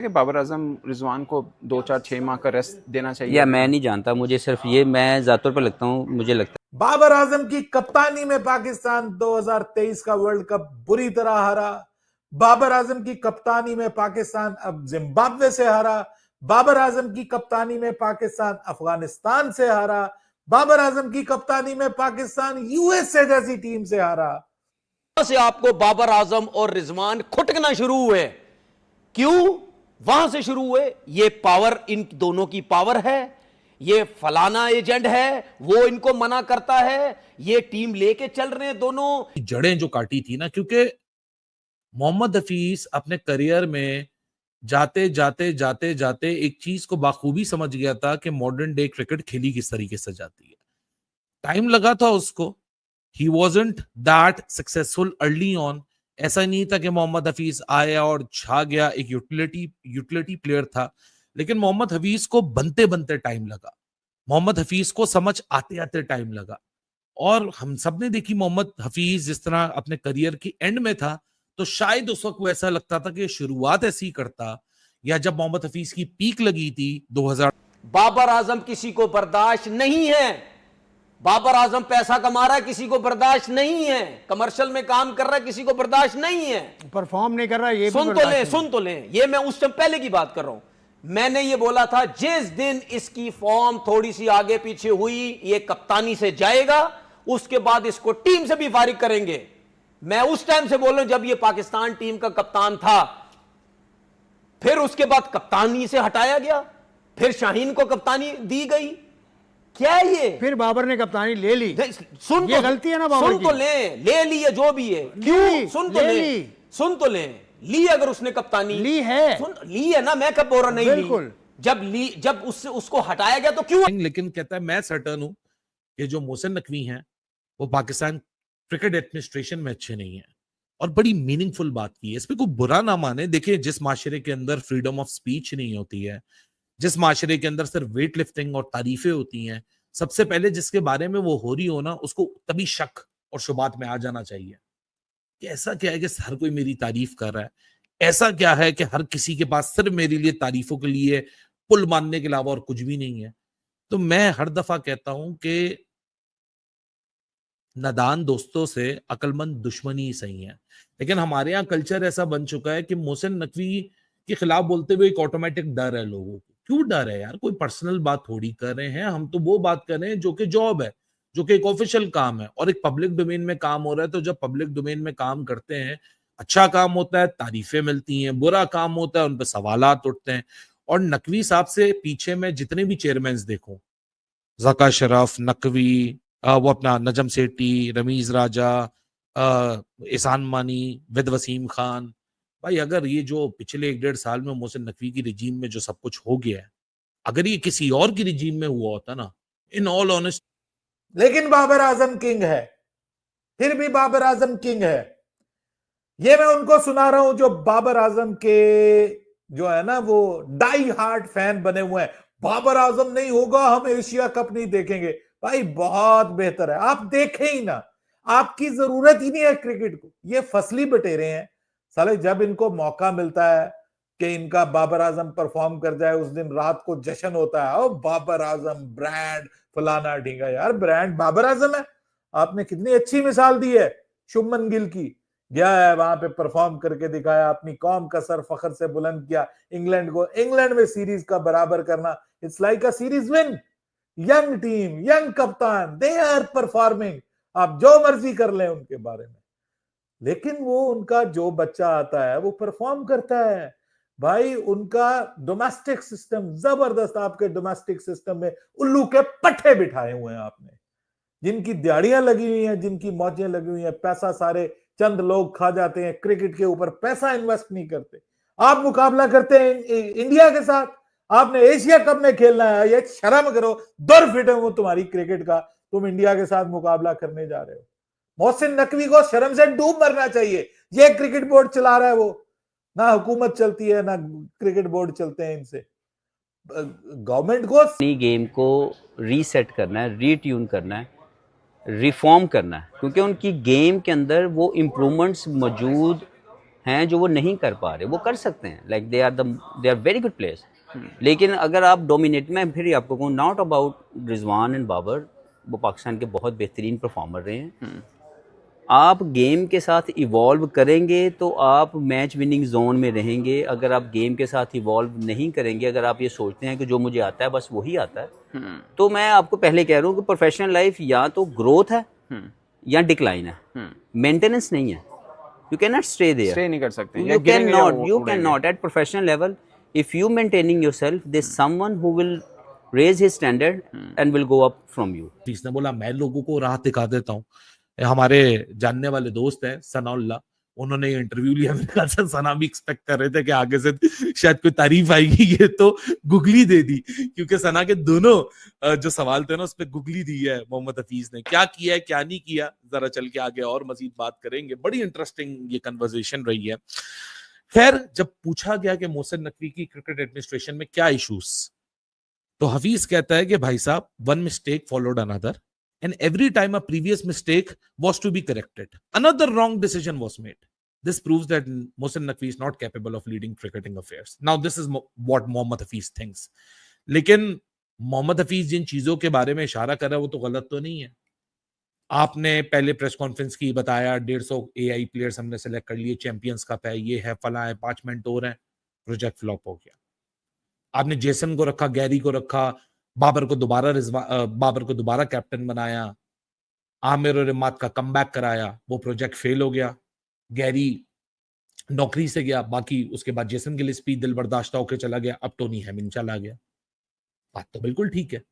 कि बाबर आजम रिजवान को 2-4-6 माह का रेस्ट देना चाहिए? या मैं नहीं जानता, मुझे सिर्फ ये मैं ज़ात तौर पर लगता हूँ, मुझे लगता है बाबर आजम की कप्तानी में पाकिस्तान 2023 का वर्ल्ड कप बुरी तरह हारा। बाबर आजम की कप्तानी में पाकिस्तान अब जिम्बाब्वे से हारा। बाबर आजम की कप्तानी में पाकिस्तान अफगानिस्तान से हारा। बाबर आजम की कप्तानी में पाकिस्तान यूएसए जैसी टीम से हारा। से आपको बाबर आजम और रिजवान खुटकना शुरू हुए। क्यों? वहां से शुरू हुए। ये पावर इन दोनों की पावर है, ये फलाना एजेंट है, वो इनको मना करता है, ये टीम लेके चल रहे हैं दोनों। जड़ें जो काटी थी ना, क्योंकि मोहम्मद हफीज अपने करियर में जाते जाते जाते जाते एक चीज को बाखूबी समझ गया था कि मॉडर्न डे क्रिकेट खेली किस तरीके से जाती है। टाइम लगा था उसको, he wasn't that successful early on. ऐसा नहीं था कि मोहम्मद हफीज आया और छा गया, एक यूटिलिटी प्लेयर था। लेकिन मोहम्मद हफीज को बनते बनते टाइम लगा, मोहम्मद हफीज को समझ आते आते टाइम लगा। और हम सब ने देखी मोहम्मद हफीज जिस तरह अपने करियर की एंड में था, तो शायद उस वक्त वो ऐसा लगता था कि शुरुआत ऐसी ही करता, या जब मोहम्मद हफीज की पीक लगी थी 2000। बाबर आजम किसी को बर्दाश्त नहीं है। बाबर आजम पैसा कमा रहा है, किसी को बर्दाश्त नहीं है। कमर्शियल में काम कर रहा है, किसी को बर्दाश्त नहीं है। परफॉर्म नहीं कर रहा, ये सुन तो लें। ये मैं उस टाइम पहले की बात कर रहा हूं। मैंने ये बोला था जिस दिन इसकी फॉर्म थोड़ी सी आगे पीछे हुई, ये कप्तानी से जाएगा, उसके बाद इसको टीम से भी फारिग करेंगे। मैं उस टाइम से बोल रहा हूं जब ये पाकिस्तान टीम का कप्तान था। फिर उसके बाद कप्तानी से हटाया गया, फिर शाहीन को कप्तानी दी गई। क्या है ये? फिर बाबर ने कप्तानी ले ली। सुन ये तो गलती है ना बाबर सुन तो ले ली है जो भी है। क्यों? सुन तो ले ली। अगर उसने कप्तानी ली है, सुन ली है ना, मैं कब बोल रहा नहीं बिल्कुल। जब उससे उसको हटाया गया तो क्यों? लेकिन कहता है मैं सर्टन हूं कि जो मोहसिन नकवी हैं वो पाकिस्तान क्रिकेट एडमिनिस्ट्रेशन में अच्छे नहीं है। और बड़ी मीनिंगफुल बात की है, इस पे कोई बुरा ना माने। देखिए, जिस माशरे के अंदर फ्रीडम ऑफ स्पीच नहीं होती है, जिस माशरे के अंदर सिर्फ वेट लिफ्टिंग और तारीफें होती हैं, सबसे पहले जिसके बारे में वो हो रही हो ना, उसको तभी शक और शुबात में आ जाना चाहिए कि ऐसा क्या है कि हर कोई मेरी तारीफ कर रहा है, ऐसा क्या है कि हर किसी के पास सिर्फ मेरे लिए तारीफों के लिए पुल मानने के अलावा और कुछ भी नहीं है। तो मैं हर दफा कहता हूं कि नादान दोस्तों से अक्लमंद दुश्मनी ही सही है। लेकिन हमारे यहाँ कल्चर ऐसा बन चुका है कि मोहसिन नकवी के खिलाफ बोलते हुए एक ऑटोमेटिक डर है लोगों को। क्यों डर है यार? कोई पर्सनल बात थोड़ी कर रहे हैं हम, तो वो बात कर रहे हैं जो कि जॉब है, जो कि एक ऑफिशियल काम है और एक पब्लिक डोमेन में काम हो रहा है। तो जब पब्लिक डोमेन में काम करते हैं, अच्छा काम होता है तारीफें मिलती हैं, बुरा काम होता है उन पर सवालात उठते हैं। और नकवी साहब से पीछे मैं जितने भी चेयरमैन देखूं, जका शरफ, नकवी, वो अपना नजम सेठी, रमीज राजा, एहसान मानी, विद वसीम खान, भाई अगर ये जो पिछले 1-1.5 साल में मोहसिन नकवी की रिजीम में जो सब कुछ हो गया है, अगर ये किसी और की रिजीम में हुआ होता ना, इन ऑल ऑनेस्ट। लेकिन बाबर आजम किंग है, फिर भी बाबर आजम किंग है। ये मैं उनको सुना रहा हूं जो बाबर आजम के जो है ना वो डाई हार्ट फैन बने हुए हैं। बाबर आजम नहीं होगा हम एशिया कप नहीं देखेंगे। भाई बहुत बेहतर है आप देखें ही ना, आपकी जरूरत ही नहीं है क्रिकेट को। ये फसली बटेरे हैं साले, जब इनको मौका मिलता है कि इनका बाबर आजम परफॉर्म कर जाए, उस दिन रात को जश्न होता है। ओ बाबर आजम ब्रांड फलाना ढींगा। यार ब्रांड बाबर आजम है। आपने कितनी अच्छी मिसाल दी है शुभमन गिल की, गया है वहां पे परफॉर्म करके दिखाया, अपनी कौम का सर फखर से बुलंद किया, इंग्लैंड को इंग्लैंड में सीरीज का बराबर करना। It's like a series win. Young team, young कप्तान, दे आर परफॉर्मिंग। आप जो मर्जी कर लें उनके बारे में, लेकिन वो उनका जो बच्चा आता है वो परफॉर्म करता है। भाई उनका डोमेस्टिक सिस्टम जबरदस्त। आपके डोमेस्टिक सिस्टम में उल्लू के पट्टे बिठाए हुए हैं आपने, जिनकी दिहाड़ियां लगी हुई हैं, जिनकी मौजें लगी हुई हैं। पैसा सारे चंद लोग खा जाते हैं, क्रिकेट के ऊपर पैसा इन्वेस्ट नहीं करते। आप मुकाबला करते हैं इंडिया के साथ, आपने एशिया कप में खेलना है। ये शर्म करो, दुर फिट है वो तुम्हारी क्रिकेट का, तुम इंडिया के साथ मुकाबला करने जा रहे हो। मोहसिन नकवी को शर्म से डूब मरना चाहिए। ये क्रिकेट बोर्ड चला रहा है, वो ना हुकूमत चलती है ना क्रिकेट बोर्ड चलते हैं इनसे। गवर्नमेंट को गेम को रीसेट करना है, रीट्यून करना है, रिफॉर्म करना है, क्योंकि उनकी गेम के अंदर वो इम्प्रूवमेंट्स मौजूद हैं जो वो नहीं कर पा रहे, वो कर सकते हैं, like they are very good players. लेकिन अगर आप डोमिनेट, मैं फिर आपको कहूँ, not about Rizwan and Babar, वो पाकिस्तान के बहुत बेहतरीन परफॉर्मर रहे हैं। आप गेम के साथ इवॉल्व करेंगे तो आप मैच विनिंग जोन में रहेंगे। अगर आप गेम के साथ इवॉल्व नहीं करेंगे, अगर आप ये सोचते हैं कि जो मुझे आता है बस वही आता है, तो मैं आपको पहले कह रहा हूँ कि प्रोफेशनल लाइफ या तो ग्रोथ है या डिक्लाइन है, मेंटेनेंस नहीं है। You can not stay there, stay नहीं कर सकते, you can not at professional level. If you maintaining yourself, there is someone who will raise his standard and will go up from you. इसने बोला मैं लोगों को राह दिखा देता हूँ। हमारे जानने वाले दोस्त हैं सनाउल्लाह, उन्होंने ये इंटरव्यू लिया। मेरे ख्याल से सना भी एक्सपेक्ट कर रहे थे कि आगे से शायद कोई तारीफ आएगी, ये तो गुगली दे दी, क्योंकि सना के दोनों जो सवाल थे ना उस पर गुगली दी है मोहम्मद हफीज ने। क्या किया है क्या नहीं किया, जरा चल के आगे और मजीद बात करेंगे। बड़ी इंटरेस्टिंग ये कन्वर्सेशन रही है। खैर, जब पूछा गया कि मोहसिन नकवी की क्रिकेट एडमिनिस्ट्रेशन में क्या इश्यूज, तो हफीज कहता है कि भाई साहब, one mistake followed another and every time a previous mistake was to be corrected, another wrong decision was made. This proves that Mohsin Naqvi is not capable of leading cricketing affairs. Now this is what Mohammad Hafiz thinks. लेकिन मोहम्मद हफीज जिन चीजों के बारे में इशारा कर रहा है वो तो गलत तो नहीं है। आपने पहले प्रेस कॉन्फ्रेंस की बताया 150 AI प्लेयर्स हमने सेलेक्ट कर लिए, चैंपियंस कप है, ये है, फला है, 5 मेंटोर हैं, प्रोजेक्ट फ्लॉप हो गया। आपने जेसन को रखा, गैरी को रखा, बाबर को दोबारा कैप्टन बनाया, आमिर और इमाद का कमबैक कराया, वो प्रोजेक्ट फेल हो गया, गैरी नौकरी से गया, बाकी उसके बाद जेसन गिलिस्पी दिल बर्दाश्त होकर चला गया, अब टोनी हेमिंग चला गया। बात तो बिल्कुल ठीक है।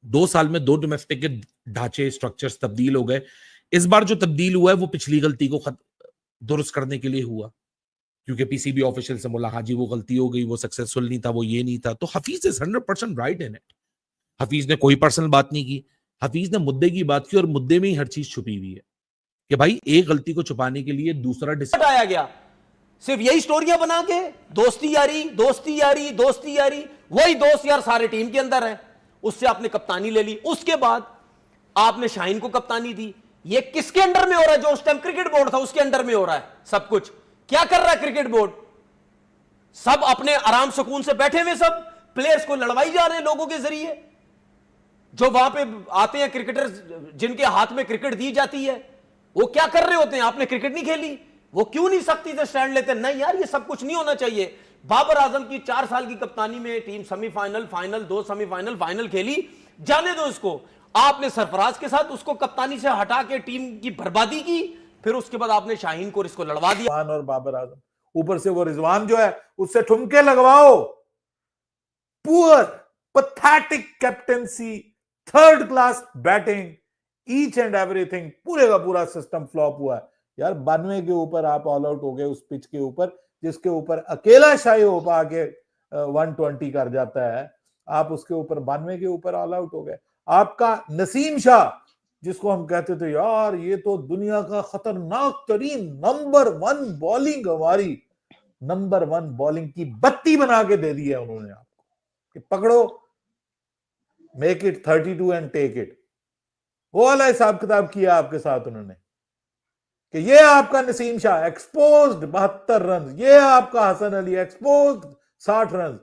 2 साल में 2 डोमेस्टिक के ढांचे, स्ट्रक्चर्स तब्दील हो गए। इस बार जो तब्दील हुआ है वो पिछली गलती को दुरुस्त करने के लिए हुआ, क्योंकि पीसीबी ऑफिशियल से बोला हाँ जी वो गलती हो गई, वो सक्सेसफुल नहीं था, वो ये नहीं था। तो Hafeez is 100% right in it. Hafeez ने कोई पर्सनल बात नहीं की, हफीज ने मुद्दे की बात की, और मुद्दे में ही हर चीज छुपी हुई है कि भाई एक गलती को छुपाने के लिए दूसरा डिसीजन आया गया। सिर्फ यही स्टोरियां बना के दोस्ती यारी दोस्ती यारी दोस्ती यारी, वही दोस्त यार सारे टीम के अंदर है। उससे आपने कप्तानी ले ली, उसके बाद आपने शाहीन को कप्तानी दी। ये किसके अंडर में हो रहा है? जो उस टाइम क्रिकेट बोर्ड था उसके अंडर में हो रहा है सब कुछ। क्या कर रहा है क्रिकेट बोर्ड? सब अपने आराम सुकून से बैठे हुए, सब प्लेयर्स को लड़वाई जा रहे हैं लोगों के जरिए। जो वहां पे आते हैं क्रिकेटर्स, जिनके हाथ में क्रिकेट दी जाती है, वो क्या कर रहे होते हैं? आपने क्रिकेट नहीं खेली, वो क्यों नहीं सख्ती से स्टैंड लेते? नहीं यार, ये सब कुछ नहीं होना चाहिए। बाबर आजम की 4 साल की कप्तानी में team semifinal, final, 2 semifinal, final खेली, जाने दो इसको। आपने सरफराज के साथ उसको कप्तानी से हटा के टीम की बर्बादी की, फिर उसके बाद आपने शाहीन को इसको लड़वा दिया। और बाबर आजम, ऊपर से वो रिजवान जो है उससे ठुमके लगवाओ। Poor, pathetic captaincy, third class batting, each and everything, पूरे का पूरा सिस्टम फ्लॉप हुआ है यार। 92 के ऊपर आप ऑल आउट हो गए उस पिच के ऊपर, जिसके ऊपर अकेला शाही होपा के 120 कर जाता है, आप उसके ऊपर 92 के ऊपर ऑल आउट हो गए। आपका नसीम शाह, जिसको हम कहते थे यार ये तो दुनिया का खतरनाक तरीन नंबर 1 बॉलिंग, हमारी नंबर 1 बॉलिंग की बत्ती बना के दे दी है उन्होंने आपको कि पकड़ो, make it 32 and take it. वो वाला हिसाब किताब किया आपके साथ उन्होंने कि ये आपका नसीम शाह एक्सपोज्ड 72 रन, ये आपका हसन अली एक्सपोज्ड 60 रन।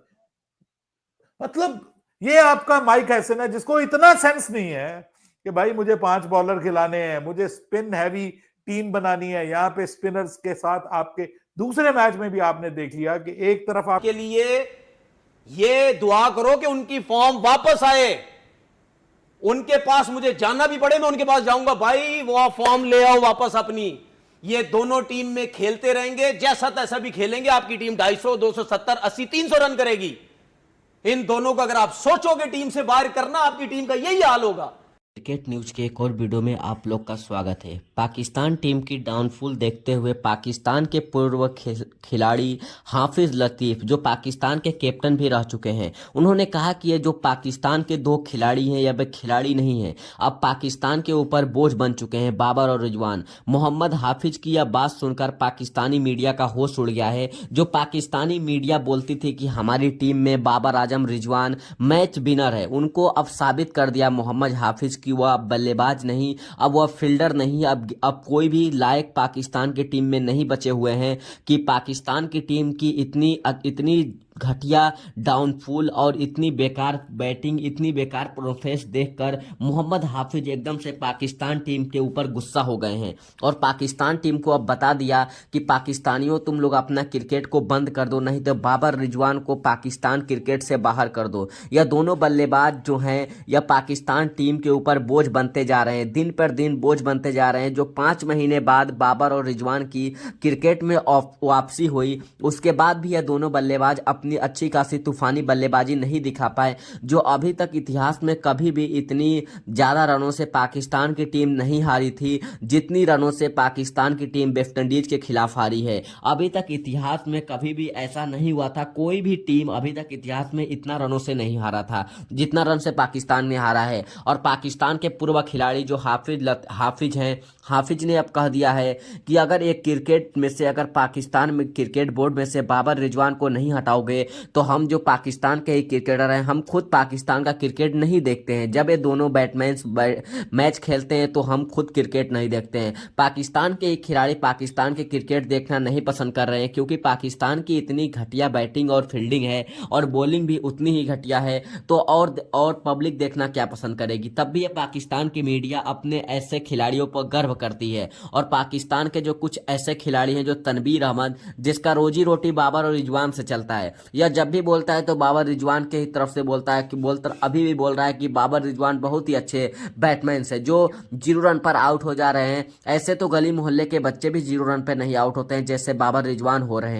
मतलब ये आपका माइक हैसन है, जिसको इतना सेंस नहीं है कि भाई मुझे 5 बॉलर खिलाने हैं, मुझे स्पिन हैवी टीम बनानी है। यहाँ पे स्पिनर्स के साथ आपके दूसरे मैच में भी आपने देख लिया कि एक तरफ आप के लिए ये दुआ करो कि उनकी फॉर्म वापस आए। उनके पास मुझे जाना भी पड़े, मैं उनके पास जाऊंगा, भाई वो फॉर्म ले आओ वापस अपनी। ये दोनों टीम में खेलते रहेंगे, जैसा तैसा भी खेलेंगे। आपकी टीम 250, 270, 80, 300 रन करेगी। इन दोनों को अगर आप सोचोगे टीम से बाहर करना, आपकी टीम का यही हाल होगा। क्रिकेट न्यूज़ के एक और वीडियो में आप लोग का स्वागत है। पाकिस्तान टीम की डाउनफॉल देखते हुए पाकिस्तान के पूर्व खिलाड़ी हाफिज लतीफ़, जो पाकिस्तान के कैप्टन भी रह चुके हैं, उन्होंने कहा कि ये जो पाकिस्तान के 2 खिलाड़ी हैं या वे खिलाड़ी नहीं हैं, अब पाकिस्तान के ऊपर बोझ बन चुके हैं, बाबर और रिजवान। मोहम्मद हाफिज की यह बात सुनकर पाकिस्तानी मीडिया का होश उड़ गया है। जो पाकिस्तानी मीडिया बोलती थी कि हमारी टीम में बाबर आजम, रिजवान मैच विनर है, उनको अब साबित कर दिया मोहम्मद हाफिज कि वह अब बल्लेबाज नहीं, अब वह फील्डर नहीं, अब अब कोई भी लायक पाकिस्तान की टीम में नहीं बचे हुए हैं कि पाकिस्तान की टीम की इतनी घटिया डाउनफॉल और इतनी बेकार बैटिंग, इतनी बेकार परफॉर्मेंस देखकर मोहम्मद हाफिज एकदम से पाकिस्तान टीम के ऊपर गुस्सा हो गए हैं और पाकिस्तान टीम को अब बता दिया कि पाकिस्तानियों तुम लोग अपना क्रिकेट को बंद कर दो, नहीं तो बाबर रिजवान को पाकिस्तान क्रिकेट से बाहर कर दो। यह दोनों बल्लेबाज जो हैं यह पाकिस्तान टीम के ऊपर बोझ बनते जा रहे हैं, दिन पर दिन बोझ बनते जा रहे हैं। जो 5 महीने बाद बाबर और रिजवान की क्रिकेट में वापसी हुई, उसके बाद भी यह दोनों बल्लेबाज अपनी अच्छी खासी तूफानी बल्लेबाजी नहीं दिखा पाए। जो अभी तक इतिहास में कभी भी इतनी ज़्यादा रनों से पाकिस्तान की टीम नहीं हारी थी जितनी रनों से पाकिस्तान की टीम वेस्टइंडीज के खिलाफ हारी है। अभी तक इतिहास में कभी भी ऐसा नहीं हुआ था, कोई भी टीम अभी तक इतिहास में इतना रनों से नहीं हारा था जितना रन से पाकिस्तान ने हारा है। और पाकिस्तान के पूर्व खिलाड़ी जो हाफिज हैं, हाफिज ने अब कह दिया है कि अगर एक क्रिकेट में से, अगर पाकिस्तान में क्रिकेट बोर्ड में से बाबर रिजवान को नहीं हटाओगे तो हम जो पाकिस्तान के ही क्रिकेटर हैं, हम खुद पाकिस्तान का क्रिकेट नहीं देखते हैं। जब ये दोनों बैट्समैन मैच खेलते हैं तो हम खुद क्रिकेट नहीं देखते हैं। पाकिस्तान के एक खिलाड़ी पाकिस्तान के क्रिकेट देखना नहीं पसंद कर रहे हैं क्योंकि पाकिस्तान की इतनी घटिया बैटिंग और फील्डिंग है और बॉलिंग भी उतनी ही घटिया है, तो और पब्लिक देखना क्या पसंद करेगी। तब भी ये पाकिस्तान की मीडिया अपने ऐसे खिलाड़ियों पर गर्व करती है। और पाकिस्तान के जो कुछ ऐसे खिलाड़ी हैं, जो तनवीर अहमद, जिसका रोजी रोटी बाबर और रिजवान से चलता है, यह जब भी बोलता है तो बाबर रिजवान के ही तरफ से बोलता है कि अभी भी बोल रहा है कि बाबर रिजवान बहुत ही अच्छे बैट्समैन है जो 0 रन पर आउट हो जा रहे हैं। ऐसे तो गली मोहल्ले के बच्चे भी 0 रन पर नहीं आउट होते हैं जैसे बाबर रिजवान हो रहे हैं।